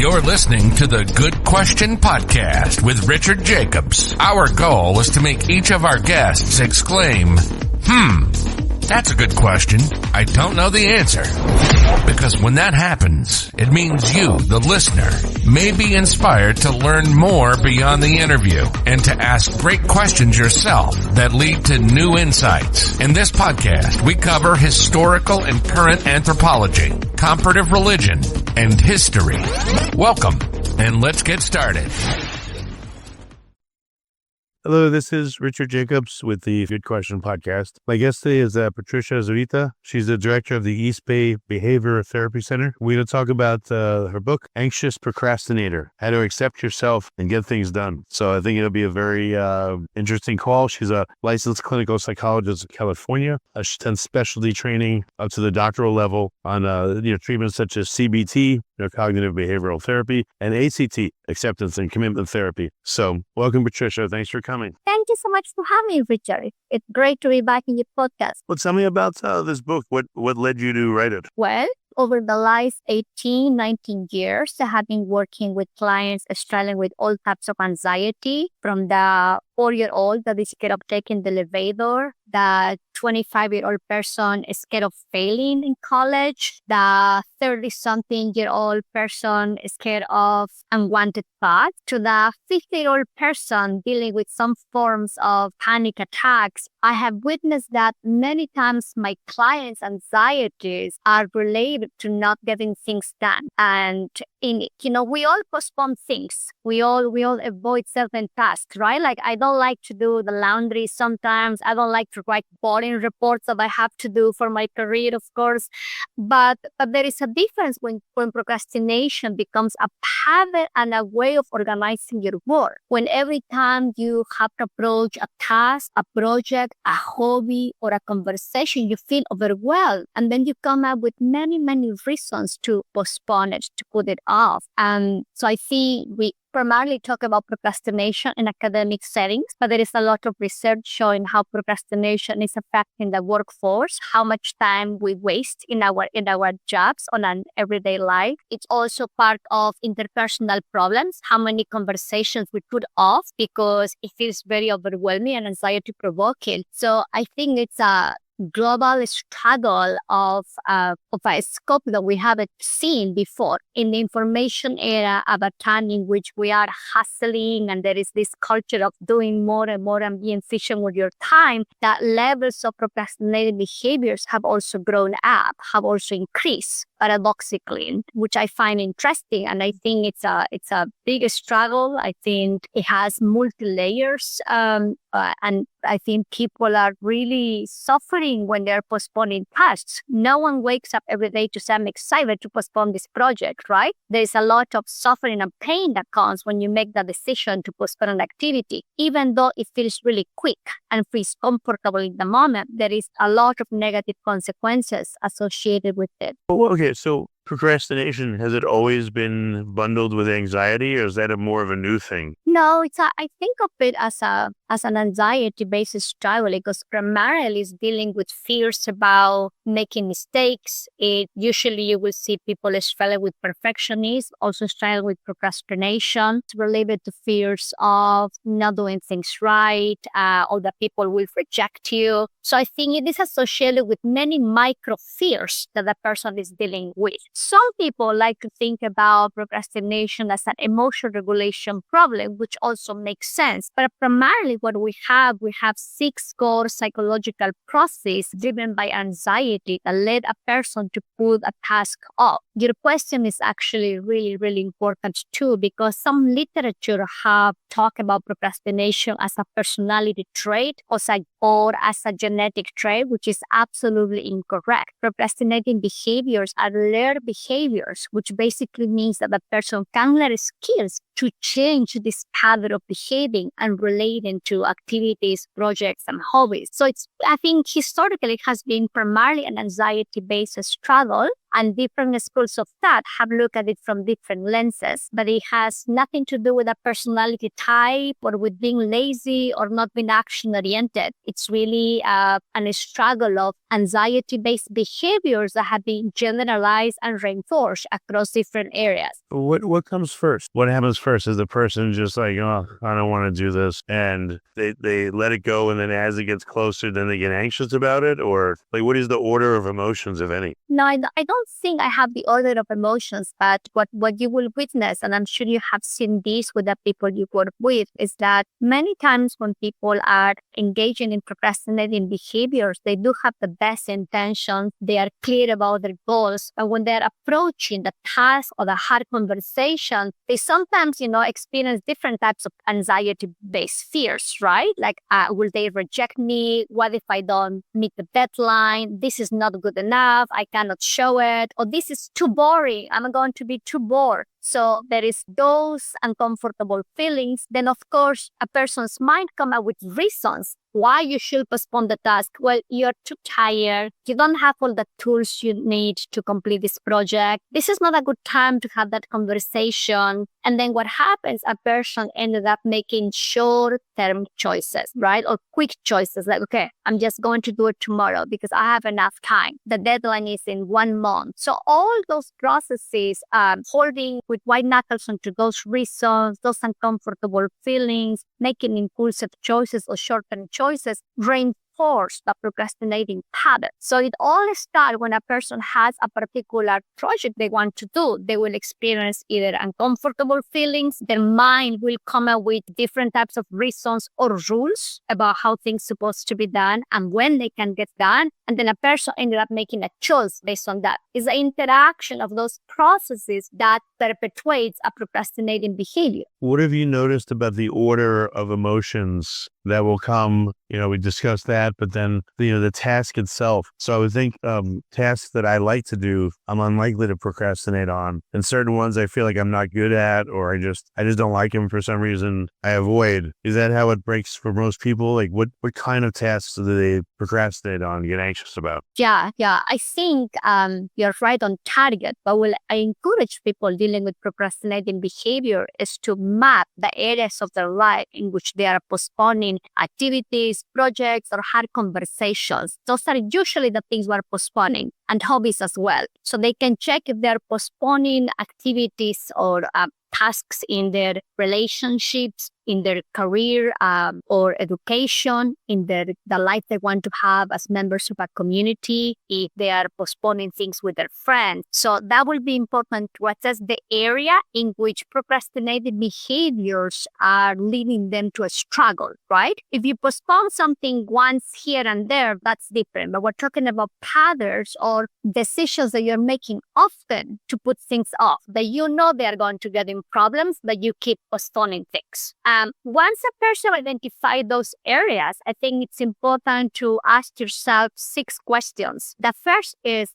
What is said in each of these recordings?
You're listening to the Good Question Podcast with Richard Jacobs. Our goal is to make each of our guests exclaim, that's a good question. I don't know the answer. Because when that happens, it means you, the listener, may be inspired to learn more beyond the interview and to ask great questions yourself that lead to new insights. In this podcast, we cover historical and current anthropology, comparative religion, and history. Welcome, and let's get started. Hello, this is Richard Jacobs with the Good Question Podcast. My guest today is Patricia Zurita. She's the director of the East Bay Behavior Therapy Center. We're going to talk about her book, Anxious Procrastinator, How to Accept Yourself and Get Things Done. So I think it'll be a very interesting call. She's a licensed clinical psychologist in California. She's done specialty training up to the doctoral level on treatments such as CBT, cognitive behavioral therapy, and ACT, acceptance and commitment therapy. So welcome, Patricia. Thanks for coming. Thank you so much for having me, Richard. It's great to be back in your podcast. Well, tell me about this book. What led you to write it? Well, over the last 18, 19 years, I have been working with clients struggling with all types of anxiety, from the 4-year-old that is scared of taking the elevator, the 25-year-old person is scared of failing in college, the 30-something-year-old person is scared of unwanted thoughts, to the 50-year-old person dealing with some forms of panic attacks. I have witnessed that many times my clients' anxieties are related to not getting things done. And we all postpone things. We all avoid certain tasks, right? Like, I don't like to do the laundry sometimes. I don't like to write boring reports that I have to do for my career, of course. But there is a difference when procrastination becomes a habit and a way of organizing your work. When every time you have to approach a task, a project, a hobby, or a conversation, you feel overwhelmed. And then you come up with many, many reasons to postpone it, to put it off. And so I see we primarily talk about procrastination in academic settings, but there is a lot of research showing how procrastination is affecting the workforce, how much time we waste in our jobs on an everyday life. It's also part of interpersonal problems, how many conversations we put off because it feels very overwhelming and anxiety provoking. So I think it's a global struggle of a scope that we haven't seen before in the information era, of a time in which we are hustling and there is this culture of doing more and more and being efficient with your time. That levels of procrastinating behaviors have also grown up, have also increased paradoxically, which I find interesting. And I think it's a big struggle. I think it has multi-layers, and I think people are really suffering when they're postponing tasks. No one wakes up every day to say, I'm excited to postpone this project, right? There's a lot of suffering and pain that comes when you make the decision to postpone an activity. Even though it feels really quick and feels comfortable in the moment, there is a lot of negative consequences associated with it. Okay, so procrastination, has it always been bundled with anxiety, or is that more of a new thing? No, I think of it as an anxiety-based struggle, because primarily it's dealing with fears about making mistakes. Usually you will see people struggle with perfectionism, also struggle with procrastination. It's related to fears of not doing things right, or that people will reject you. So I think it is associated with many micro fears that the person is dealing with. Some people like to think about procrastination as an emotional regulation problem, which also makes sense. But primarily what we have 6 core psychological processes driven by anxiety that led a person to put a task off. Your question is actually really, really important too, because some literature have talked about procrastination as a personality trait or as a genetic trait, which is absolutely incorrect. Procrastinating behaviors are learned behaviors, which basically means that the person can learn skills to change this pattern of behaving and relating to activities, projects, and hobbies. So I think historically it has been primarily an anxiety-based struggle. And different schools of thought have looked at it from different lenses, but it has nothing to do with a personality type or with being lazy or not being action-oriented. It's really a struggle of anxiety-based behaviors that have been generalized and reinforced across different areas. What comes first? What happens first? Is the person just like, oh, I don't want to do this, and they let it go, and then as it gets closer, then they get anxious about it? Or like, what is the order of emotions, if any? No, I don't think I have the order of emotions, but what you will witness, and I'm sure you have seen this with the people you work with, is that many times when people are engaging in procrastinating behaviors, they do have the best intentions, they are clear about their goals, but when they're approaching the task or the hard conversation, they sometimes, experience different types of anxiety-based fears, right? Like, will they reject me? What if I don't meet the deadline? This is not good enough. I cannot show it. Or this is too boring. I'm going to be too bored. So there is those uncomfortable feelings. Then, of course, a person's mind come up with reasons why you should postpone the task. Well, you're too tired. You don't have all the tools you need to complete this project. This is not a good time to have that conversation. And then what happens, a person ended up making short-term choices, right? Or quick choices like, okay, I'm just going to do it tomorrow because I have enough time. The deadline is in 1 month. So all those processes, holding with white knuckles onto those reasons, those uncomfortable feelings, making impulsive choices or short-term choices, reinforce the procrastinating pattern. So it all starts when a person has a particular project they want to do. They will experience either uncomfortable feelings, their mind will come up with different types of reasons or rules about how things supposed to be done and when they can get done. And then a person ended up making a choice based on that. It's the interaction of those processes that perpetuates a procrastinating behavior. What have you noticed about the order of emotions that will come? We discussed that, but then, the task itself. So I would think tasks that I like to do, I'm unlikely to procrastinate on. And certain ones I feel like I'm not good at, or I just don't like them for some reason, I avoid. Is that how it breaks for most people? Like what kind of tasks do they procrastinate on, get anxious about? Yeah. I think you're right on target, but I encourage people dealing with procrastinating behavior is to map the areas of their life in which they are postponing activities, projects, or hard conversations. Those are usually the things we're postponing, and hobbies as well. So they can check if they're postponing activities or tasks in their relationships, in their career or education, in the life they want to have as members of a community, if they are postponing things with their friends. So that will be important to assess the area in which procrastinating behaviors are leading them to a struggle, right? If you postpone something once here and there, that's different. But we're talking about patterns or decisions that you're making often to put things off, that they are going to get in problems, but you keep postponing things. Once a person identifies those areas, I think it's important to ask yourself 6 questions. The first is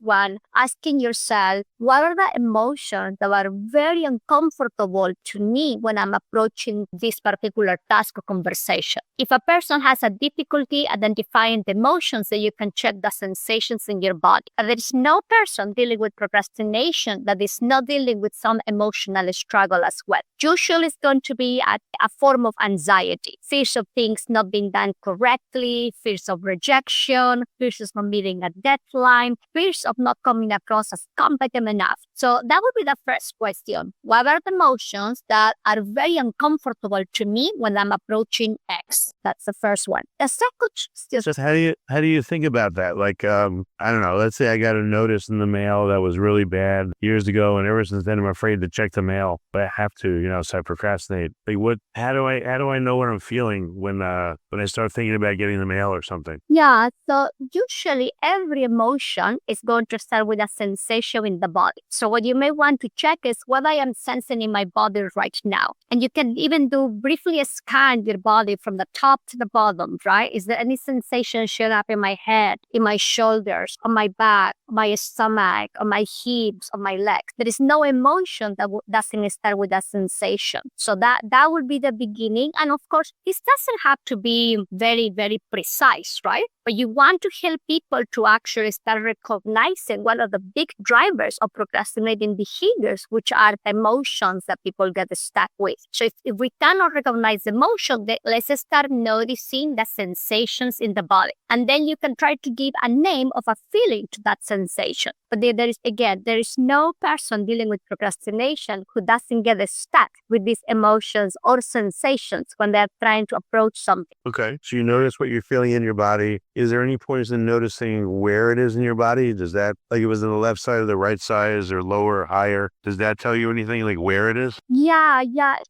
asking yourself, what are the emotions that are very uncomfortable to me when I'm approaching this particular task or conversation? If a person has a difficulty identifying the emotions, then you can check the sensations in your body. There is no person dealing with procrastination that is not dealing with some emotional struggle as well. Usually it's going to be a form of anxiety, fears of things not being done correctly, fears of rejection, fears of not meeting a deadline, fears of not coming across as competent enough. So that would be the first question. What are the emotions that are very uncomfortable to me when I'm approaching X? That's the first one. The second is just how do you think about that? Like, I don't know, let's say I got a notice in the mail that was really bad years ago, and ever since then I'm afraid to check the mail, but I have to, so I procrastinate. Like how do I know what I'm feeling when I start thinking about getting the mail or something? Yeah, so usually every emotion is going to start with a sensation in the body. So what you may want to check is what I am sensing in my body right now. And you can even briefly scan your body from the top to the bottom, right? Is there any sensation showing up in my head, in my shoulders, on my back, my stomach, or my hips, or my legs. There is no emotion that doesn't start with a sensation. So that would be the beginning. And of course, this doesn't have to be very, very precise, right? But you want to help people to actually start recognizing one of the big drivers of procrastinating behaviors, which are the emotions that people get stuck with. So if we cannot recognize emotion, then let's start noticing the sensations in the body. And then you can try to give a name of a feeling to that sensation. But there is no person dealing with procrastination who doesn't get stuck with these emotions or sensations when they're trying to approach something. Okay. So you notice what you're feeling in your body. Is there any points in noticing where it is in your body? Does that, like it was on the left side or the right side or lower or higher? Does that tell you anything like where it is? Yeah.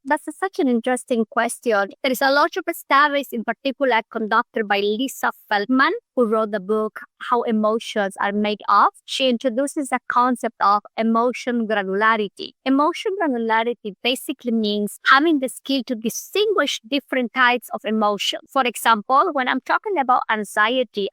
That's such an interesting question. There is a lot of studies in particular conducted by Lisa Feldman, who wrote the book, How Emotions Are Made Of. She introduces the concept of emotion granularity. Emotion granularity basically means having the skill to distinguish different types of emotion. For example, when I'm talking about anxiety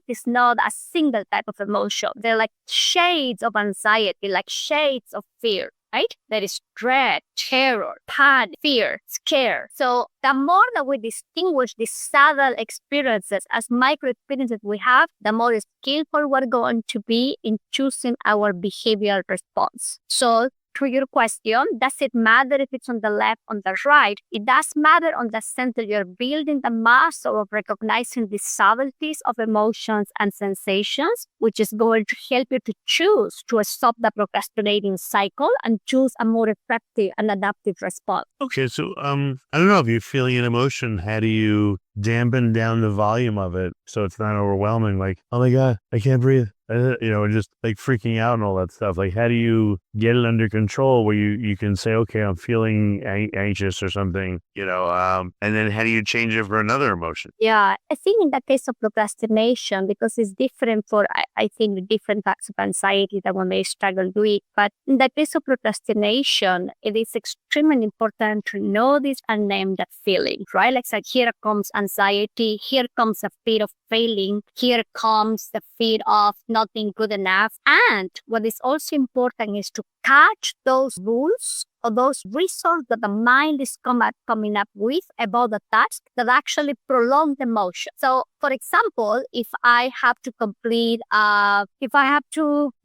is not a single type of emotion. They're like shades of anxiety, like shades of fear. Right? There is dread, terror, panic, fear, scare. So the more that we distinguish these subtle experiences as micro experiences we have, the more skillful we're going to be in choosing our behavioral response. So to your question, does it matter if it's on the left, on the right? It does matter on the center. You're building the muscle of recognizing the subtleties of emotions and sensations, which is going to help you to choose to stop the procrastinating cycle and choose a more effective and adaptive response. Okay. So, I don't know if you're feeling an emotion. How do you dampen down the volume of it so it's not overwhelming? Like, oh my God, I can't breathe. And just like freaking out and all that stuff. Like, how do you get it under control where you can say, okay, I'm feeling anxious or something, and then how do you change it for another emotion? Yeah, I think in the case of procrastination, because it's different for, I think, different types of anxiety that one may struggle with. But in the case of procrastination, it is extremely important to notice and name that feeling, right? Like, here comes anxiety, here comes the fear of failing, here comes the fear of not being good enough. And what is also important is to catch those rules or those results that the mind is coming up with about the task that actually prolong the motion. So, for example, if I have to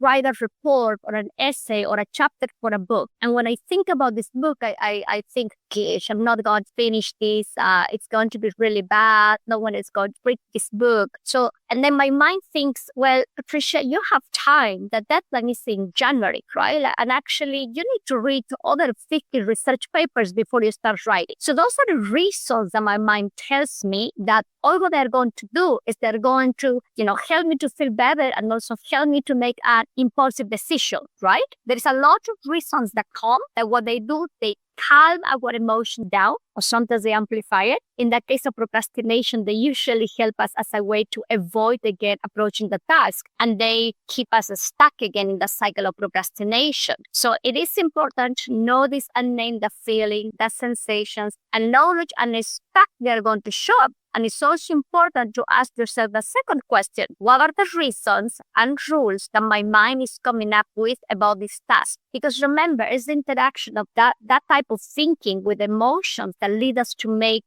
write a report or an essay or a chapter for a book, and when I think about this book, I think, gosh, I'm not going to finish this. It's going to be really bad. No one is going to read this book. So, and then my mind thinks, well, Patricia, you have time. The deadline is in January, right? And actually, you need to read other 50 research papers before you start writing. So those are the reasons that my mind tells me that all what they're going to do is they're going to, help me to feel better and also help me to make an impulsive decision, right? There is a lot of reasons that come that what they do, they calm our emotion down, or sometimes they amplify it. In the case of procrastination, they usually help us as a way to avoid again approaching the task, and they keep us stuck again in the cycle of procrastination. So it is important to notice and name the feeling, the sensations, acknowledge and expect they are going to show up. And it's also important to ask yourself the second question: what are the reasons and rules that my mind is coming up with about this task? Because remember, it's the interaction of that type of thinking with emotions that lead us to make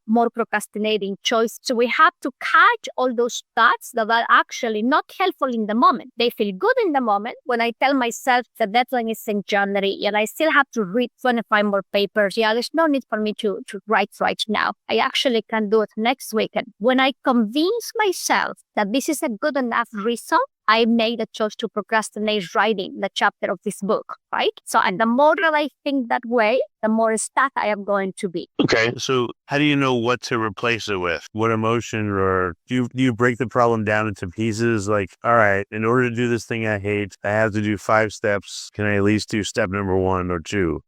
more procrastinating choices. So we have to catch all those thoughts that are actually not helpful in the moment. They feel good in the moment when I tell myself the deadline is in January and I still have to read 25 more papers. Yeah, there's no need for me to write right now. I actually can do it next weekend. When I convince myself that this is a good enough reason, I made a choice to procrastinate writing the chapter of this book, right? So, and the more that I think that way, the more stuck I am going to be. Okay. So how do you know what to replace it with? What emotion? Or do you break the problem down into pieces? Like, all right, in order to do this thing I hate, I have to do 5 steps. Can I at least do step number 1 or 2?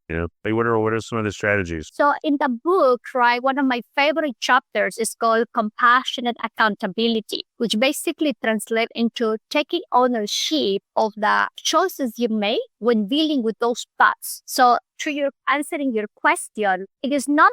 Like what are some of the strategies? So in the book, right, one of my favorite chapters is called Compassionate Accountability, which basically translates into taking ownership of the choices you make when dealing with those thoughts. So through your answering your question, it's not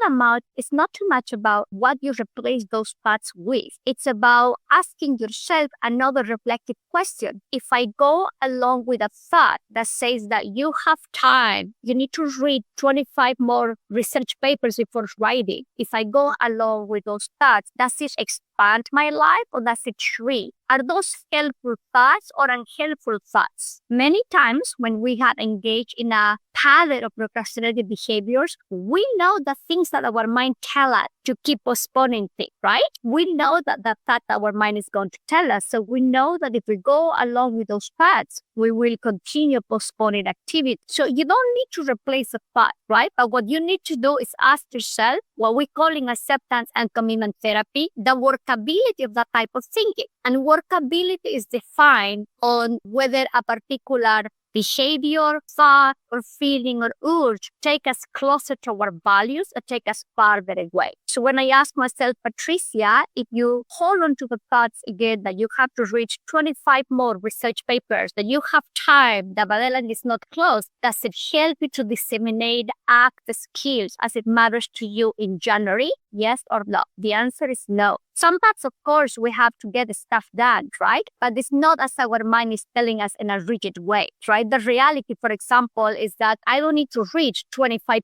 too much about what you replace those thoughts with. It's about asking yourself another reflective question. If I go along with a thought that says that you have time, you need to read 25 more research papers before writing. If I go along with those thoughts, does it expand my life or does it shrink? Are those helpful thoughts or unhelpful thoughts? Many times when we have engaged in a pattern of procrastinating behaviors, we know the things that our mind tell us to keep postponing things, right? We know that the thought our mind is going to tell us. So we know that if we go along with those thoughts, we will continue postponing activity. So you don't need to replace a thought, right? But what you need to do is ask yourself what we're calling acceptance and commitment therapy, the workability of that type of thinking. And workability is defined on whether a particular behavior, thought, or feeling or urge take us closer to our values or take us farther away. So when I ask myself, Patricia, if you hold on to the thoughts again that you have to reach 25 more research papers, that you have time, the deadline is not close, does it help you to disseminate ACT skills as it matters to you in January? Yes or no? The answer is no. Sometimes, of course, we have to get the stuff done, right? But it's not as our mind is telling us in a rigid way, right? The reality, for example, is that I don't need to reach 25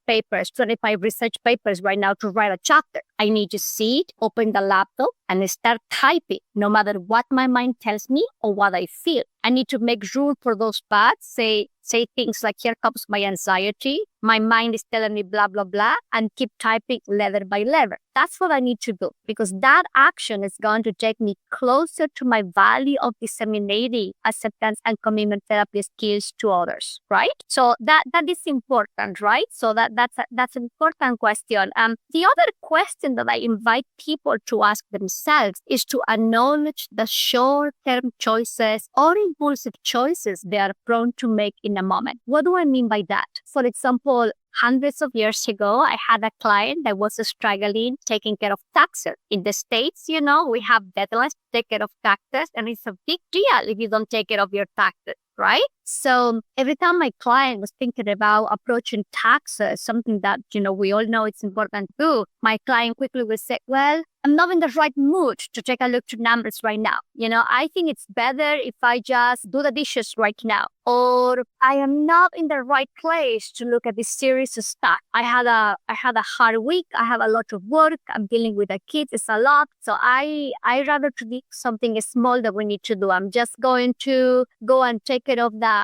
research papers right now to write a chapter. I need to sit, open the laptop, and start typing, no matter what my mind tells me or what I feel. I need to make room for those thoughts, say things like, here comes my anxiety, my mind is telling me blah, blah, blah, and keep typing letter by letter. That's what I need to do, because that action is going to take me closer to my value of disseminating acceptance and commitment therapy skills to others, right? So that is important, right? So that's an important question. The other question that I invite people to ask themselves is to acknowledge the short-term choices or impulsive choices they are prone to make in a moment. What do I mean by that? For example, hundreds of years ago, I had a client that was struggling taking care of taxes. In the States, we have deadlines to take care of taxes, and it's a big deal if you don't take care of your taxes, right? So every time my client was thinking about approaching taxes, something that, we all know it's important to do, my client quickly would say, well, I'm not in the right mood to take a look to numbers right now. I think it's better if I just do the dishes right now. Or I am not in the right place to look at this series of stuff. I had a hard week. I have a lot of work. I'm dealing with the kids. It's a lot. So I rather to do something small that we need to do. I'm just going to go and take care of the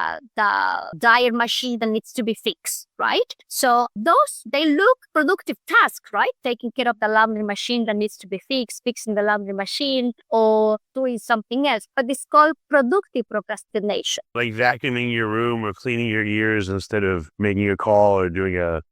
dryer machine that needs to be fixed, right? So they look productive tasks, right? Taking care of the laundry machine that needs to be fixed, fixing the laundry machine, or doing something else. But it's called productive procrastination. Like vacuuming your room or cleaning your ears instead of making a call or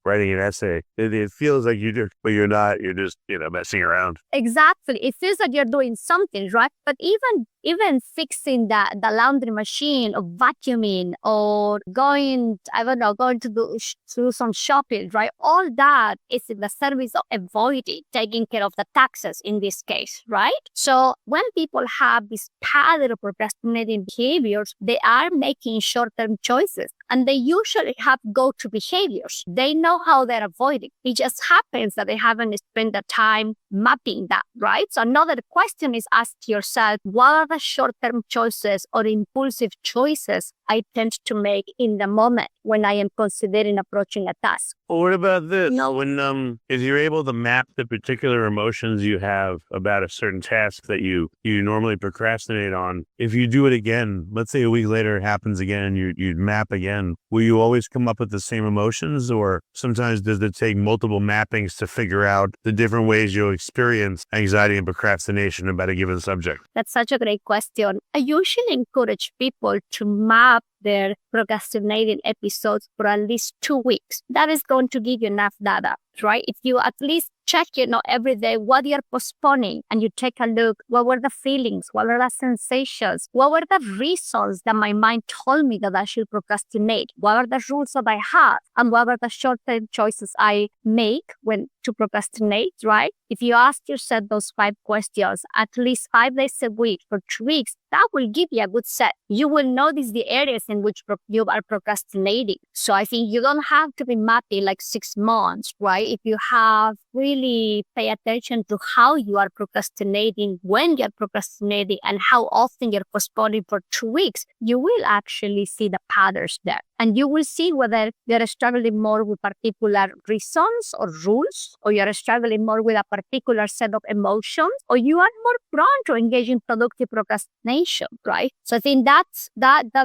writing an essay. It feels like you do, but you're not. You're just, messing around. Exactly. It feels like you're doing something, right? But even fixing the laundry machine or vacuuming or going to do some shopping, right? All that is in the service of avoiding taking care of the taxes in this case, right? So when people have this pattern of procrastinating behaviors, they are making short-term choices, and they usually have go-to behaviors. They know how they're avoiding. It just happens that they haven't spent the time mapping that, right? So another question is ask yourself, what are the short-term choices or impulsive choices I tend to make in the moment when I am considering approaching a task? Well, what about this? When if you're able to map the particular emotions you have about a certain task that you normally procrastinate on, if you do it again, let's say a week later it happens again, you map again, will you always come up with the same emotions, or sometimes does it take multiple mappings to figure out the different ways you'll experience anxiety and procrastination about a given subject? That's such a great question. I usually encourage people to map their procrastinating episodes for at least 2 weeks. That is going to give you enough data, right? If you at least check, every day what you're postponing, and you take a look, what were the feelings? What were the sensations? What were the reasons that my mind told me that I should procrastinate? What are the rules that I have? And what are the short-term choices I make when to procrastinate, right? If you ask yourself those 5 questions at least 5 days a week for 2 weeks, that will give you a good set. You will notice the areas in which you are procrastinating. So I think you don't have to be mapping like 6 months, right? If you have really pay attention to how you are procrastinating, when you're procrastinating, and how often you're postponing for 2 weeks, you will actually see the patterns there. And you will see whether you're struggling more with particular reasons or rules, or you're struggling more with a particular set of emotions, or you are more prone to engage in productive procrastination, right? So I think that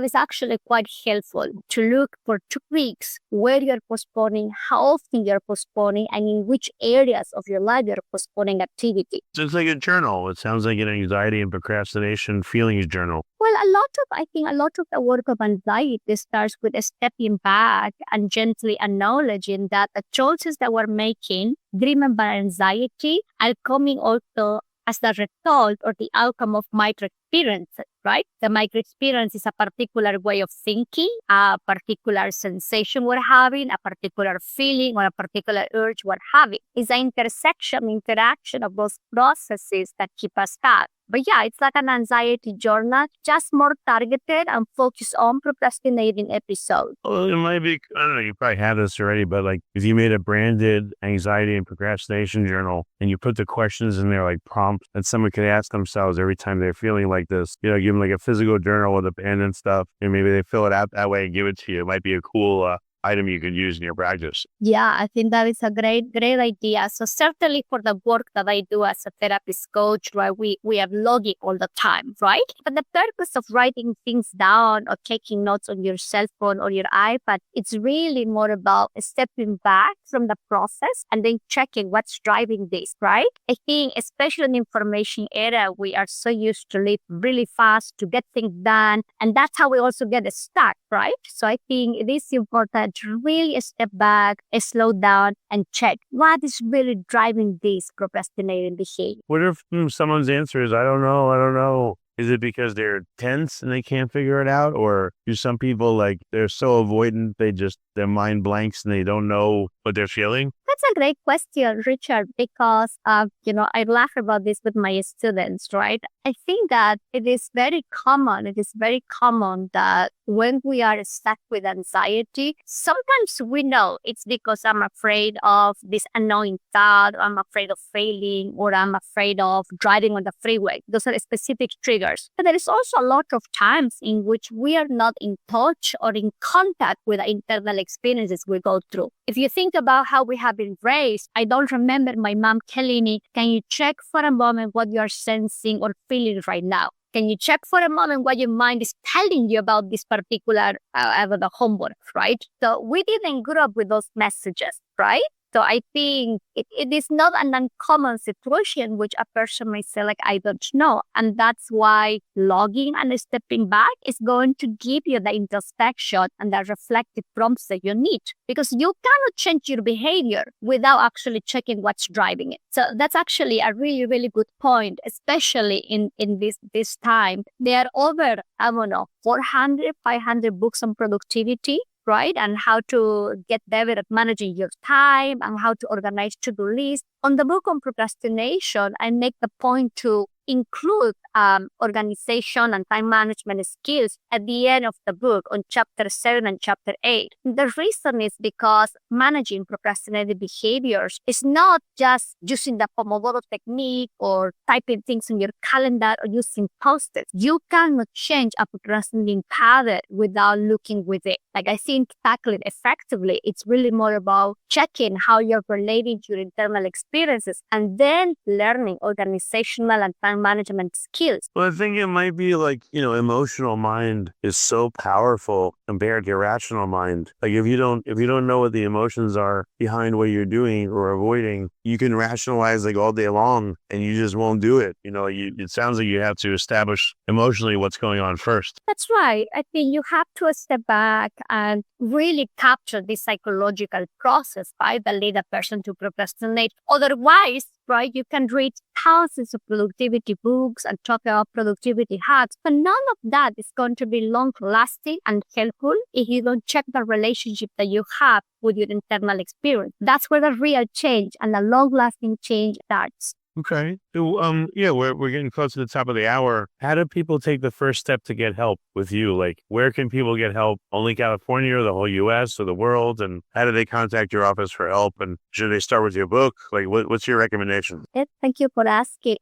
is actually quite helpful to look for 2 weeks where you're postponing, how often you're postponing, and in which areas of your life you're postponing activity. So it's like a journal. It sounds like an anxiety and procrastination feelings journal. Well, I think a lot of the work of anxiety starts with stepping back and gently acknowledging that the choices that we're making, driven by anxiety, are coming also as the result or the outcome of micro experiences, right? The micro experience is a particular way of thinking, a particular sensation we're having, a particular feeling, or a particular urge we're having. It's an interaction of those processes that keep us stuck. But yeah, it's like an anxiety journal, just more targeted and focused on procrastinating episodes. Well, it might be, I don't know, you probably have this already, but like if you made a branded anxiety and procrastination journal and you put the questions in there like prompts that someone could ask themselves every time they're feeling like this, give them like a physical journal with a pen and stuff, and maybe they fill it out that way and give it to you. It might be a cool item you could use in your practice. Yeah, I think that is a great idea. So certainly for the work that I do as a therapist coach, right, we are logging all the time, right? But the purpose of writing things down or taking notes on your cell phone or your iPad, it's really more about stepping back from the process and then checking what's driving this, right? I think especially in the information era, we are so used to live really fast, to get things done. And that's how we also get stuck, right? So I think it is important to really step back, slow down, and check what is really driving this procrastinating behavior. What if someone's answer is, I don't know. Is it because they're tense and they can't figure it out? Or do some people they're so avoidant, their mind blanks and they don't know what they're feeling? That's a great question, Richard, because, I laugh about this with my students, right? I think that it is very common that when we are stuck with anxiety, sometimes we know it's because I'm afraid of this annoying thought, I'm afraid of failing, or I'm afraid of driving on the freeway. Those are specific triggers. But there is also a lot of times in which we are not in touch or in contact with the internal experiences we go through. If you think about how we have been raised, I don't remember my mom telling me, can you check for a moment what you are sensing or feeling right now? Can you check for a moment what your mind is telling you about this particular, about the homework, right? So we didn't grow up with those messages, right? So I think it is not an uncommon situation which a person may say, I don't know. And that's why logging and stepping back is going to give you the introspection and the reflective prompts that you need. Because you cannot change your behavior without actually checking what's driving it. So that's actually a really, really good point, especially in this time. There are over, 400, 500 books on productivity, right? And how to get better at managing your time and how to organize to-do lists. On the book on procrastination, I make the point to include organization and time management skills at the end of the book on chapter 7 and chapter 8. The reason is because managing procrastinated behaviors is not just using the Pomodoro technique or typing things in your calendar or using post-its. You cannot change a procrastinating pattern without looking with it. I think tackling it effectively, it's really more about checking how you're relating to your internal experiences and then learning organizational and time management skills. Well, I think it might be emotional mind is so powerful compared to irrational mind. If you don't know what the emotions are behind what you're doing or avoiding, you can rationalize all day long and you just won't do it. It sounds like you have to establish emotionally what's going on first. That's right. I think you have to step back and really capture this psychological process by the lead a person to procrastinate. Otherwise, right, you can read thousands of productivity books and talk about productivity hacks, but none of that is going to be long-lasting and helpful if you don't check the relationship that you have with your internal experience. That's where the real change and the long-lasting change starts. Okay. Yeah, we're getting close to the top of the hour. How do people take the first step to get help with you? Like, where can people get help? Only California or the whole U.S. or the world? And how do they contact your office for help? And should they start with your book? Like, what's your recommendation? Yes, thank you for asking.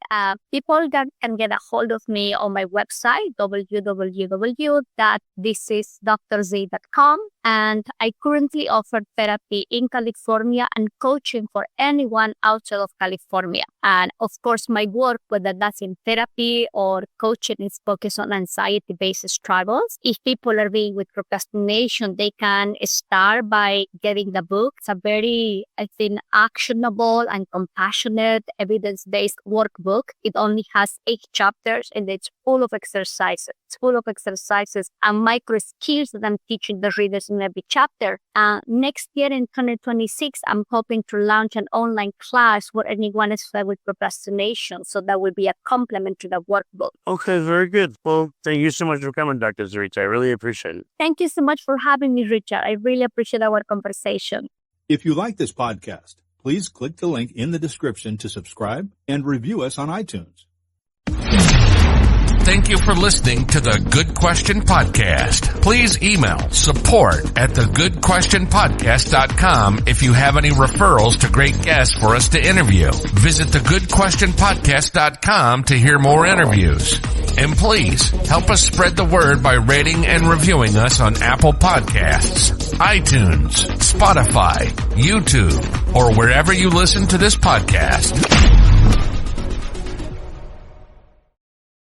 People can get a hold of me on my website, www.thisisdrz.com. And I currently offer therapy in California and coaching for anyone outside of California. And of course, my work, whether that's in therapy or coaching, is focused on anxiety-based struggles. If people are dealing with procrastination, they can start by getting the book. It's a very, I think, actionable and compassionate, evidence-based workbook. It only has 8 chapters and it's full of exercises. It's full of exercises and micro skills that I'm teaching the readers in every chapter. Next year in 2026, I'm hoping to launch an online class where anyone is struggling with procrastination. So that will be a complement to the workbook. Okay, very good. Well, thank you so much for coming, Dr. Zurita. I really appreciate it. Thank you so much for having me, Richard. I really appreciate our conversation. If you like this podcast, please click the link in the description to subscribe and review us on iTunes. Thank you for listening to the Good Question Podcast. Please email support@thegoodquestionpodcast.com if you have any referrals to great guests for us to interview. Visit thegoodquestionpodcast.com to hear more interviews. And please help us spread the word by rating and reviewing us on Apple Podcasts, iTunes, Spotify, YouTube, or wherever you listen to this podcast.